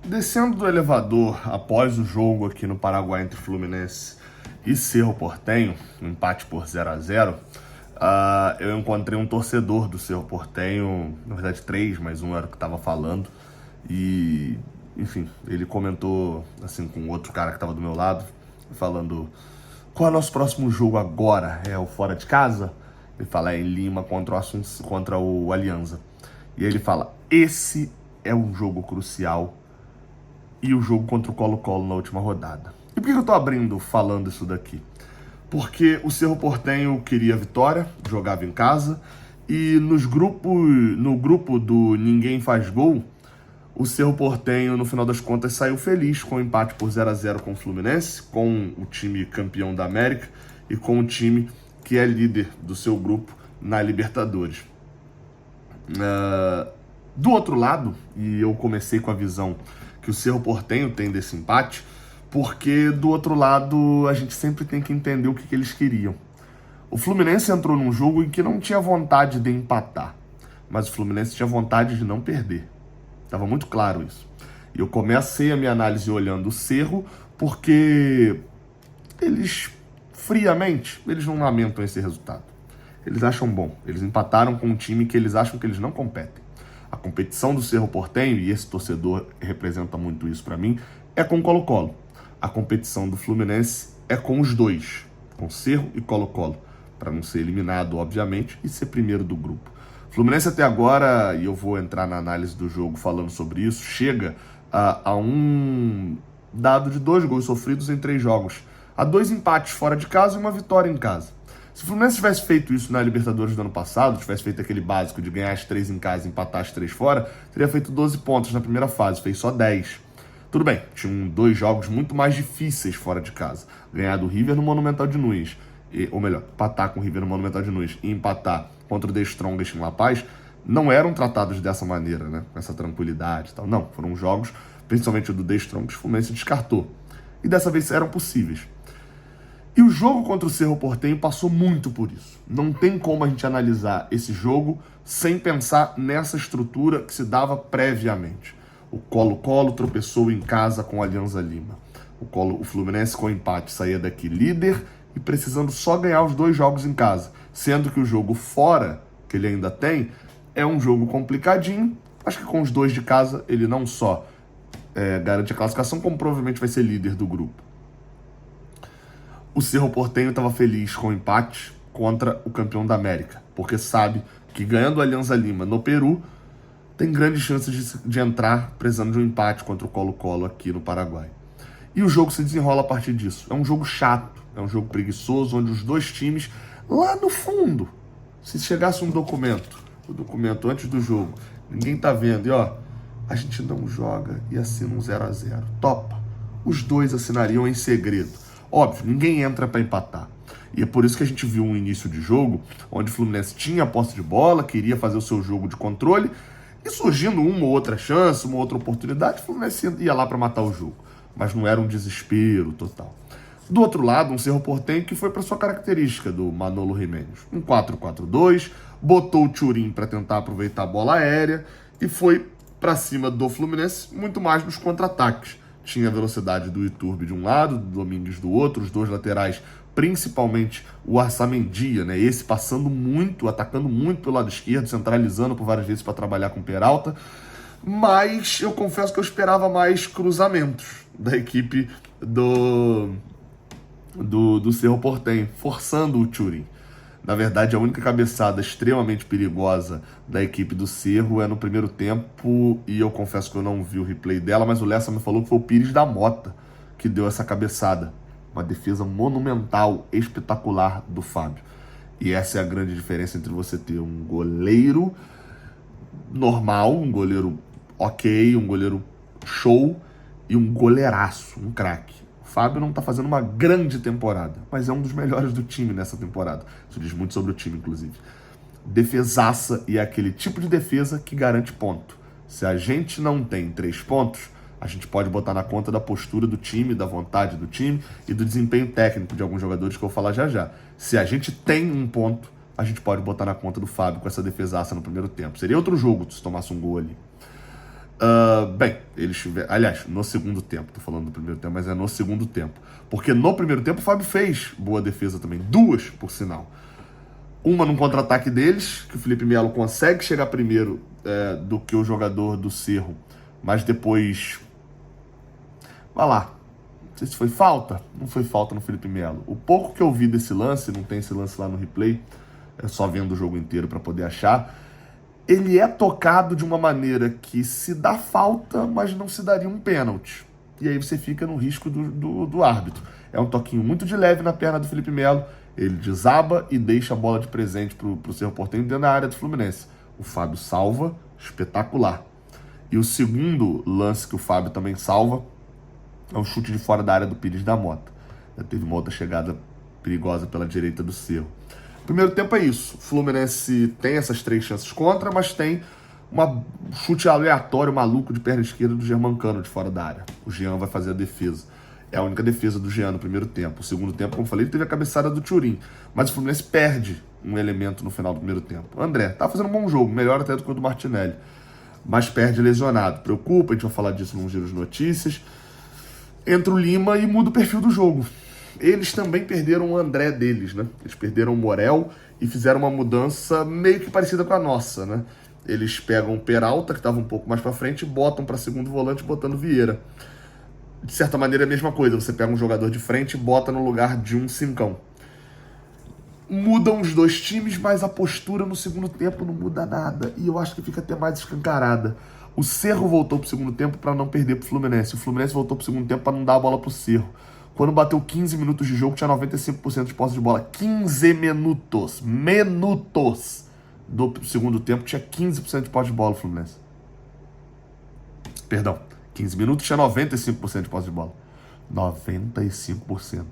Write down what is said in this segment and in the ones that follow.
Descendo do elevador após o jogo aqui no Paraguai entre Fluminense e Cerro Porteño, um empate por 0-0, eu encontrei um torcedor do Cerro Porteño, na verdade 3, mas um era o que estava falando, e, enfim, ele comentou assim com outro cara que estava do meu lado, falando: qual é o nosso próximo jogo agora? É o fora de casa? Ele fala: é em Lima contra o Alianza. E ele fala: esse é um jogo crucial e o jogo contra o Colo-Colo na última rodada. E por que eu tô abrindo falando isso daqui? Porque o Cerro Porteño queria vitória, jogava em casa, e no grupo do Ninguém Faz Gol, o Cerro Porteño, no final das contas, saiu feliz com o empate por 0-0 com o Fluminense, com o time campeão da América e com o time que é líder do seu grupo na Libertadores. Do outro lado, e eu comecei com a visão que o Cerro Porteño tem desse empate, porque do outro lado a gente sempre tem que entender o que eles queriam. O Fluminense entrou num jogo em que não tinha vontade de empatar, mas o Fluminense tinha vontade de não perder. Estava muito claro isso. E eu comecei a minha análise olhando o Cerro, porque eles, friamente, eles não lamentam esse resultado. Eles acham bom. Eles empataram com um time que eles acham que eles não competem. A competição do Cerro Porteño, e esse torcedor representa muito isso para mim, é com Colo-Colo. A competição do Fluminense é com os dois, com Cerro e Colo-Colo, para não ser eliminado, obviamente, e ser primeiro do grupo. Fluminense até agora, e eu vou entrar na análise do jogo falando sobre isso, chega a um dado de 2 gols sofridos em 3 jogos, a 2 empates fora de casa e uma vitória em casa. Se o Fluminense tivesse feito isso na Libertadores do ano passado, tivesse feito aquele básico de ganhar as 3 em casa e empatar as 3 fora, teria feito 12 pontos na primeira fase, fez só 10. Tudo bem, tinham 2 jogos muito mais difíceis fora de casa. Ganhar do River no Monumental de Nunes, ou melhor, empatar com o River no Monumental de Nunes e empatar contra o The Strongest em La Paz, não eram tratados dessa maneira, né? Com essa tranquilidade e tal. Não, foram jogos, principalmente o do The Strongest, o Fluminense descartou. E dessa vez eram possíveis. E o jogo contra o Cerro Porteño passou muito por isso. Não tem como a gente analisar esse jogo sem pensar nessa estrutura que se dava previamente. O Colo-Colo tropeçou em casa com a Alianza Lima. O Fluminense com empate saía daqui líder e precisando só ganhar os 2 jogos em casa. Sendo que o jogo fora, que ele ainda tem, é um jogo complicadinho. Acho que com os 2 de casa ele não só garante a classificação, como provavelmente vai ser líder do grupo. O Cerro Porteño estava feliz com o empate contra o campeão da América, porque sabe que ganhando a Alianza Lima no Peru, tem grandes chances de entrar precisando de um empate contra o Colo-Colo aqui no Paraguai. E o jogo se desenrola a partir disso. É um jogo chato, é um jogo preguiçoso, onde os 2 times, lá no fundo, se chegasse o documento antes do jogo, ninguém tá vendo, e ó, a gente não joga e assina um 0-0. Topa. Os 2 assinariam em segredo. Óbvio, ninguém entra para empatar. E é por isso que a gente viu um início de jogo onde o Fluminense tinha a posse de bola, queria fazer o seu jogo de controle, e surgindo uma ou outra chance, uma outra oportunidade, o Fluminense ia lá para matar o jogo. Mas não era um desespero total. Do outro lado, um Cerro Porteño que foi para sua característica do Manolo Jiménez. Um 4-4-2, botou o Thuram para tentar aproveitar a bola aérea e foi para cima do Fluminense muito mais nos contra-ataques. Tinha a velocidade do Iturbe de um lado, do Domingues do outro, os 2 laterais, principalmente o Arsamendia, né? Esse passando muito, atacando muito pelo lado esquerdo, centralizando por várias vezes para trabalhar com o Peralta. Mas eu confesso que eu esperava mais cruzamentos da equipe do Cerro Porteño, forçando o Thuram. Na verdade, a única cabeçada extremamente perigosa da equipe do Cerro é no primeiro tempo, e eu confesso que eu não vi o replay dela, mas o Lessa me falou que foi o Pires da Mota que deu essa cabeçada. Uma defesa monumental, espetacular do Fábio. E essa é a grande diferença entre você ter um goleiro normal, um goleiro ok, um goleiro show, e um goleiraço, um craque. O Fábio não tá fazendo uma grande temporada, mas é um dos melhores do time nessa temporada. Isso diz muito sobre o time, inclusive. Defesaça, e é aquele tipo de defesa que garante ponto. Se a gente não tem 3 pontos, a gente pode botar na conta da postura do time, da vontade do time e do desempenho técnico de alguns jogadores que eu vou falar já já. Se a gente tem 1 ponto, a gente pode botar na conta do Fábio com essa defesaça no primeiro tempo. Seria outro jogo se tomasse um gol ali. Bem, eles tiveram... Aliás, no segundo tempo. Tô falando do primeiro tempo, mas é no segundo tempo. Porque no primeiro tempo o Fábio fez boa defesa também. 2, por sinal. Uma num contra-ataque deles, que o Felipe Melo consegue chegar primeiro do que o jogador do Cerro. Mas depois... Vai lá. Não sei se foi falta. Não foi falta no Felipe Melo. O pouco que eu vi desse lance, não tem esse lance lá no replay, é só vendo o jogo inteiro para poder achar. Ele é tocado de uma maneira que se dá falta, mas não se daria um pênalti. E aí você fica no risco do árbitro. É um toquinho muito de leve na perna do Felipe Melo. Ele desaba e deixa a bola de presente pro Cerro Porteño dentro da área do Fluminense. O Fábio salva, espetacular. E o segundo lance que o Fábio também salva é um chute de fora da área do Pires da Mota. Já teve uma outra chegada perigosa pela direita do Cerro. Primeiro tempo é isso. O Fluminense tem essas 3 chances contra, mas tem um chute aleatório, maluco, de perna esquerda do Germancano de fora da área. O Jean vai fazer a defesa. É a única defesa do Jean no primeiro tempo. O segundo tempo, como eu falei, ele teve a cabeçada do Thurin. Mas o Fluminense perde um elemento no final do primeiro tempo. O André tá fazendo um bom jogo, melhor até do que o do Martinelli. Mas perde lesionado. Preocupa, a gente vai falar disso num giro de notícias. Entra o Lima e muda o perfil do jogo. Eles também perderam o André deles, né? Eles perderam o Morel e fizeram uma mudança meio que parecida com a nossa, né? Eles pegam o Peralta, que estava um pouco mais para frente, e botam para segundo volante, botando Vieira. De certa maneira é a mesma coisa, você pega um jogador de frente e bota no lugar de um cincão. Mudam os 2 times, mas a postura no segundo tempo não muda nada. E eu acho que fica até mais escancarada. O Cerro voltou pro segundo tempo para não perder pro Fluminense. O Fluminense voltou pro segundo tempo para não dar a bola pro Cerro. Quando bateu 15 minutos de jogo, tinha 95% de posse de bola. 15 minutos. Minutos do segundo tempo, tinha 15% de posse de bola o Fluminense. Perdão. 15 minutos, tinha 95% de posse de bola. 95%.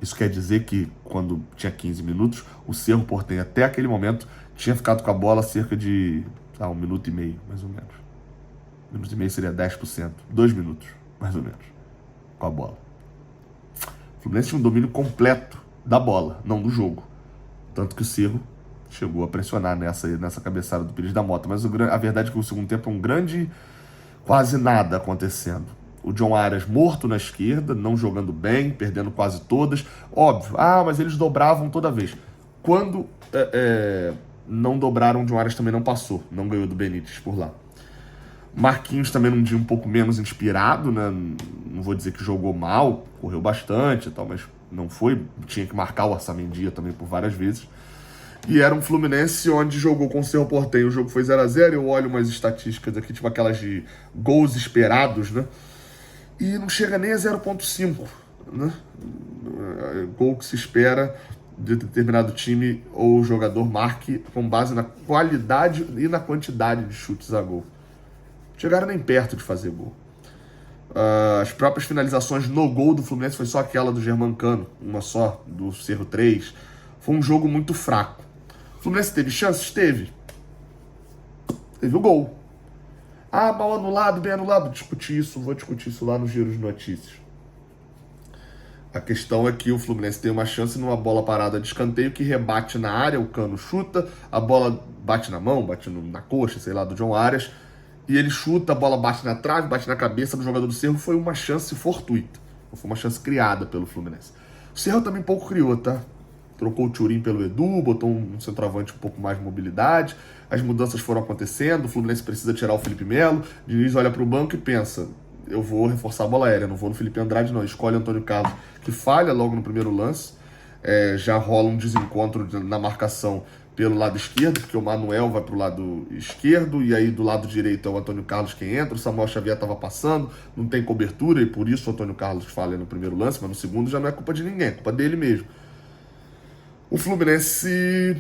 Isso quer dizer que, quando tinha 15 minutos, o Cerro Porteño, até aquele momento, tinha ficado com a bola cerca de 1 minuto e meio, mais ou menos. 1 minuto e meio seria 10%. 2 minutos, mais ou menos, com a bola. O Fluminense tinha um domínio completo da bola, não do jogo. Tanto que o Cerro chegou a pressionar nessa cabeçada do Pires da Mota. Mas a verdade é que o segundo tempo é um grande... quase nada acontecendo. O John Arias morto na esquerda, não jogando bem, perdendo quase todas. Óbvio, mas eles dobravam toda vez. Quando não dobraram, o John Arias também não passou. Não ganhou do Benítez por lá. Marquinhos também num dia um pouco menos inspirado, né? Não vou dizer que jogou mal, correu bastante e tal, mas não foi. Tinha que marcar o Orçamendia também por várias vezes. E era um Fluminense onde jogou com o Cerro Porteño. O jogo foi 0-0. Eu olho umas estatísticas aqui, tipo aquelas de gols esperados, né? E não chega nem a 0,5, né? Gol que se espera de determinado time ou jogador marque com base na qualidade e na quantidade de chutes a gol. Chegaram nem perto de fazer gol. As próprias finalizações no gol do Fluminense foi só aquela do Germancano, uma só, do Cerro 3. Foi um jogo muito fraco. O Fluminense teve chances? Teve. Teve o gol. Mal anulado, bem anulado. Vou discutir isso lá no giro de notícias. A questão é que o Fluminense tem uma chance numa bola parada de escanteio que rebate na área, o Cano chuta, a bola bate na mão, bate na coxa, sei lá, do John Arias, e ele chuta, a bola bate na trave, bate na cabeça do jogador do Cerro. Foi uma chance fortuita. Foi uma chance criada pelo Fluminense. O Cerro também pouco criou, tá? Trocou o Thurin pelo Edu, botou um centroavante um pouco mais de mobilidade. As mudanças foram acontecendo, o Fluminense precisa tirar o Felipe Melo. Diniz olha para o banco e pensa, eu vou reforçar a bola aérea, não vou no Felipe Andrade não. Escolhe Antônio Carlos, que falha logo no primeiro lance. Já rola um desencontro na marcação pelo lado esquerdo, porque o Manuel vai para o lado esquerdo, e aí do lado direito é o Antônio Carlos quem entra. O Samuel Xavier estava passando, não tem cobertura, e por isso o Antônio Carlos falha no primeiro lance, mas no segundo já não é culpa de ninguém, é culpa dele mesmo. O Fluminense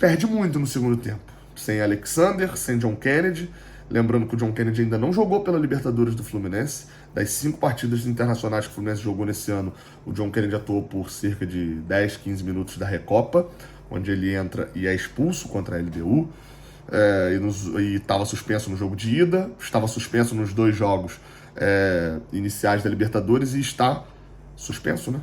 perde muito no segundo tempo. Sem Alexander, sem John Kennedy. Lembrando que o John Kennedy ainda não jogou pela Libertadores do Fluminense. Das 5 partidas internacionais que o Fluminense jogou nesse ano, o John Kennedy atuou por cerca de 10, 15 minutos da Recopa, onde ele entra e é expulso contra a LDU. E estava suspenso no jogo de ida, estava suspenso nos 2 jogos iniciais da Libertadores e está suspenso, né?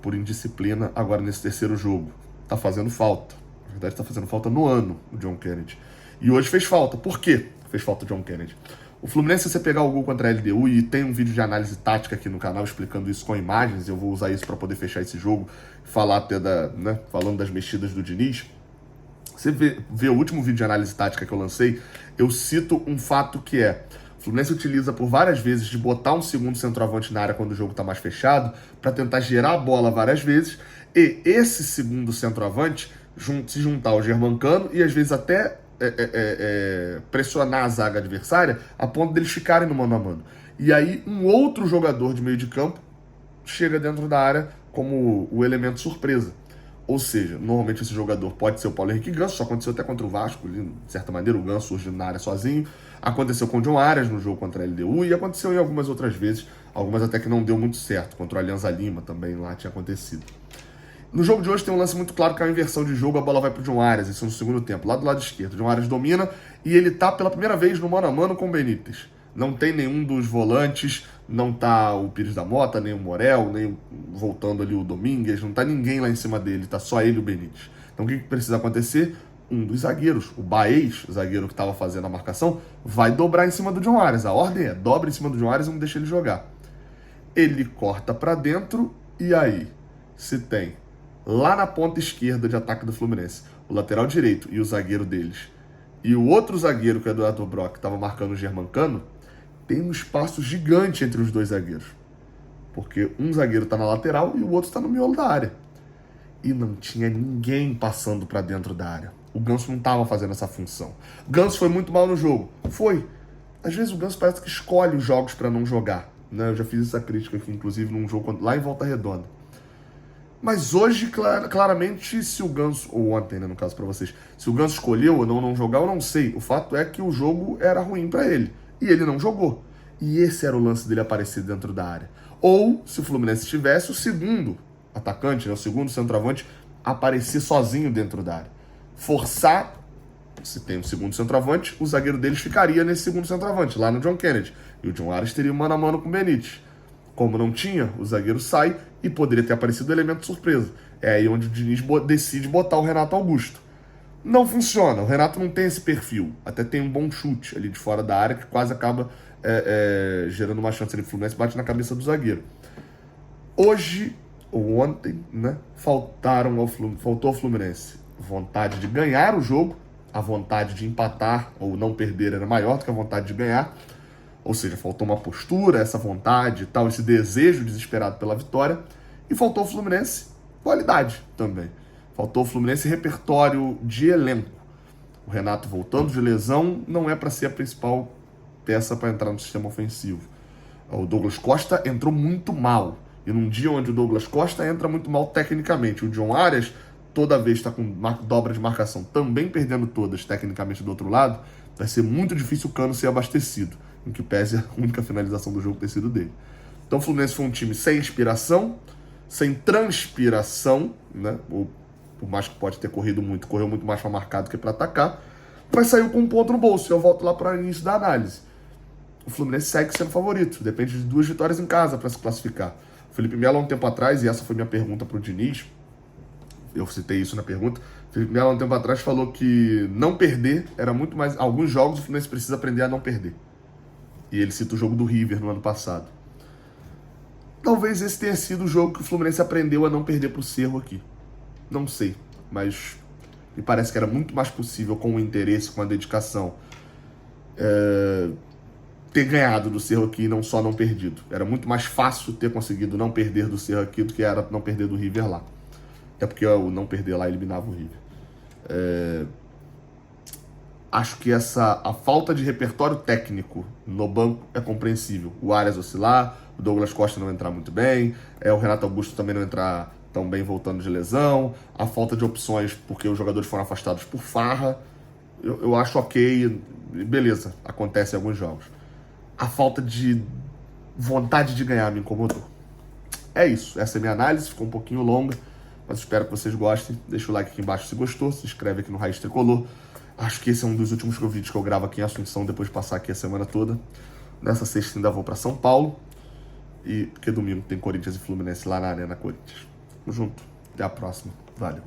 Por indisciplina agora nesse terceiro jogo. Tá fazendo falta. Na verdade, tá fazendo falta no ano o John Kennedy. E hoje fez falta. Por quê fez falta o John Kennedy? O Fluminense, se você pegar o gol contra a LDU, e tem um vídeo de análise tática aqui no canal explicando isso com imagens, eu vou usar isso para poder fechar esse jogo, falar até falando das mexidas do Diniz. Você vê o último vídeo de análise tática que eu lancei, eu cito um fato que é: o Fluminense utiliza por várias vezes de botar um segundo centroavante na área quando o jogo está mais fechado, para tentar gerar a bola várias vezes, e esse segundo centroavante se juntar ao Germancano e às vezes até pressionar a zaga adversária a ponto deles ficarem no mano a mano. E aí um outro jogador de meio de campo chega dentro da área como o elemento surpresa. Ou seja, normalmente esse jogador pode ser o Paulo Henrique Ganso, só aconteceu até contra o Vasco, de certa maneira, o Ganso surgindo na área sozinho. Aconteceu com o John Arias no jogo contra a LDU e aconteceu em algumas outras vezes, algumas até que não deu muito certo, contra o Alianza Lima também lá tinha acontecido. No jogo de hoje tem um lance muito claro que é uma inversão de jogo, a bola vai pro John Arias, isso no segundo tempo, lá do lado esquerdo. O John Arias domina e ele tá pela primeira vez no mano a mano com o Benítez. Não tem nenhum dos volantes, não tá o Pires da Mota, nem o Morel, nem voltando ali o Domingues, não tá ninguém lá em cima dele, tá só ele e o Benítez. Então o que precisa acontecer? Um dos zagueiros, o Baez, o zagueiro que estava fazendo a marcação, vai dobrar em cima do John Arias. A ordem é: dobra em cima do John Arias e não deixa ele jogar. Ele corta para dentro e aí se tem lá na ponta esquerda de ataque do Fluminense o lateral direito e o zagueiro deles, e o outro zagueiro, que é o Eduardo Brock, que estava marcando o Germancano, tem um espaço gigante entre os dois zagueiros. Porque um zagueiro está na lateral e o outro está no miolo da área. E não tinha ninguém passando para dentro da área. O Ganso não estava fazendo essa função. O Ganso foi muito mal no jogo. Foi. Às vezes o Ganso parece que escolhe os jogos para não jogar. Né? Eu já fiz essa crítica aqui, inclusive, num jogo lá em Volta Redonda. Mas hoje, claramente, se o Ganso, ou ontem, né, no caso para vocês, se o Ganso escolheu ou não jogar, eu não sei. O fato é que o jogo era ruim para ele. E ele não jogou. E esse era o lance dele aparecer dentro da área. Ou, se o Fluminense tivesse, o segundo atacante, né, o segundo centroavante, aparecer sozinho dentro da área. Forçar, se tem um segundo centroavante, o zagueiro deles ficaria nesse segundo centroavante, lá no John Kennedy. E o John Arias teria mano a mano com o Benítez. Como não tinha, o zagueiro sai e poderia ter aparecido o elemento surpresa. É aí onde o Diniz decide botar o Renato Augusto. Não funciona, o Renato não tem esse perfil. Até tem um bom chute ali de fora da área que quase acaba gerando uma chance ali. O Fluminense bate na cabeça do zagueiro. Hoje, ou ontem, né, faltou ao Fluminense vontade de ganhar o jogo, a vontade de empatar ou não perder era maior do que a vontade de ganhar. Ou seja, faltou uma postura, essa vontade e tal, esse desejo desesperado pela vitória. E faltou ao Fluminense qualidade também. Faltou ao Fluminense repertório de elenco. O Renato voltando de lesão não é para ser a principal peça para entrar no sistema ofensivo. O Douglas Costa entrou muito mal. E num dia onde o Douglas Costa entra muito mal tecnicamente. O John Arias, toda vez está com dobra de marcação, também perdendo todas tecnicamente do outro lado, vai ser muito difícil o Cano ser abastecido. Em que pese a única finalização do jogo ter sido dele. Então o Fluminense foi um time sem inspiração, sem transpiração, né? Por mais que pode ter corrido muito, correu muito mais para marcar do que para atacar, mas saiu com um ponto no bolso. Eu volto lá para o início da análise. O Fluminense segue sendo favorito, depende de 2 vitórias em casa para se classificar. O Felipe Melo, há um tempo atrás, e essa foi minha pergunta para o Diniz, eu citei isso na pergunta, o Felipe Melo, há um tempo atrás, falou que não perder era muito mais... Alguns jogos o Fluminense precisa aprender a não perder. E ele cita o jogo do River no ano passado. Talvez esse tenha sido o jogo que o Fluminense aprendeu a não perder pro Cerro aqui. Não sei, mas me parece que era muito mais possível, com o interesse, com a dedicação, ter ganhado do Cerro aqui e não só não perdido. Era muito mais fácil ter conseguido não perder do Cerro aqui do que era não perder do River lá. Até porque o não perder lá eliminava o River. Acho que a falta de repertório técnico no banco é compreensível. O Arias oscilar, o Douglas Costa não entrar muito bem, o Renato Augusto também não entrar tão bem voltando de lesão, a falta de opções porque os jogadores foram afastados por farra, eu acho ok, beleza, acontece em alguns jogos. A falta de vontade de ganhar me incomodou. É isso, essa é a minha análise, ficou um pouquinho longa, mas espero que vocês gostem. Deixa o like aqui embaixo se gostou, se inscreve aqui no Raiz Tricolor. Acho que esse é um dos últimos vídeos que eu gravo aqui em Assunção, depois de passar aqui a semana toda. Nessa sexta ainda vou para São Paulo. E porque domingo tem Corinthians e Fluminense lá na Arena Corinthians. Tamo junto. Até a próxima. Valeu.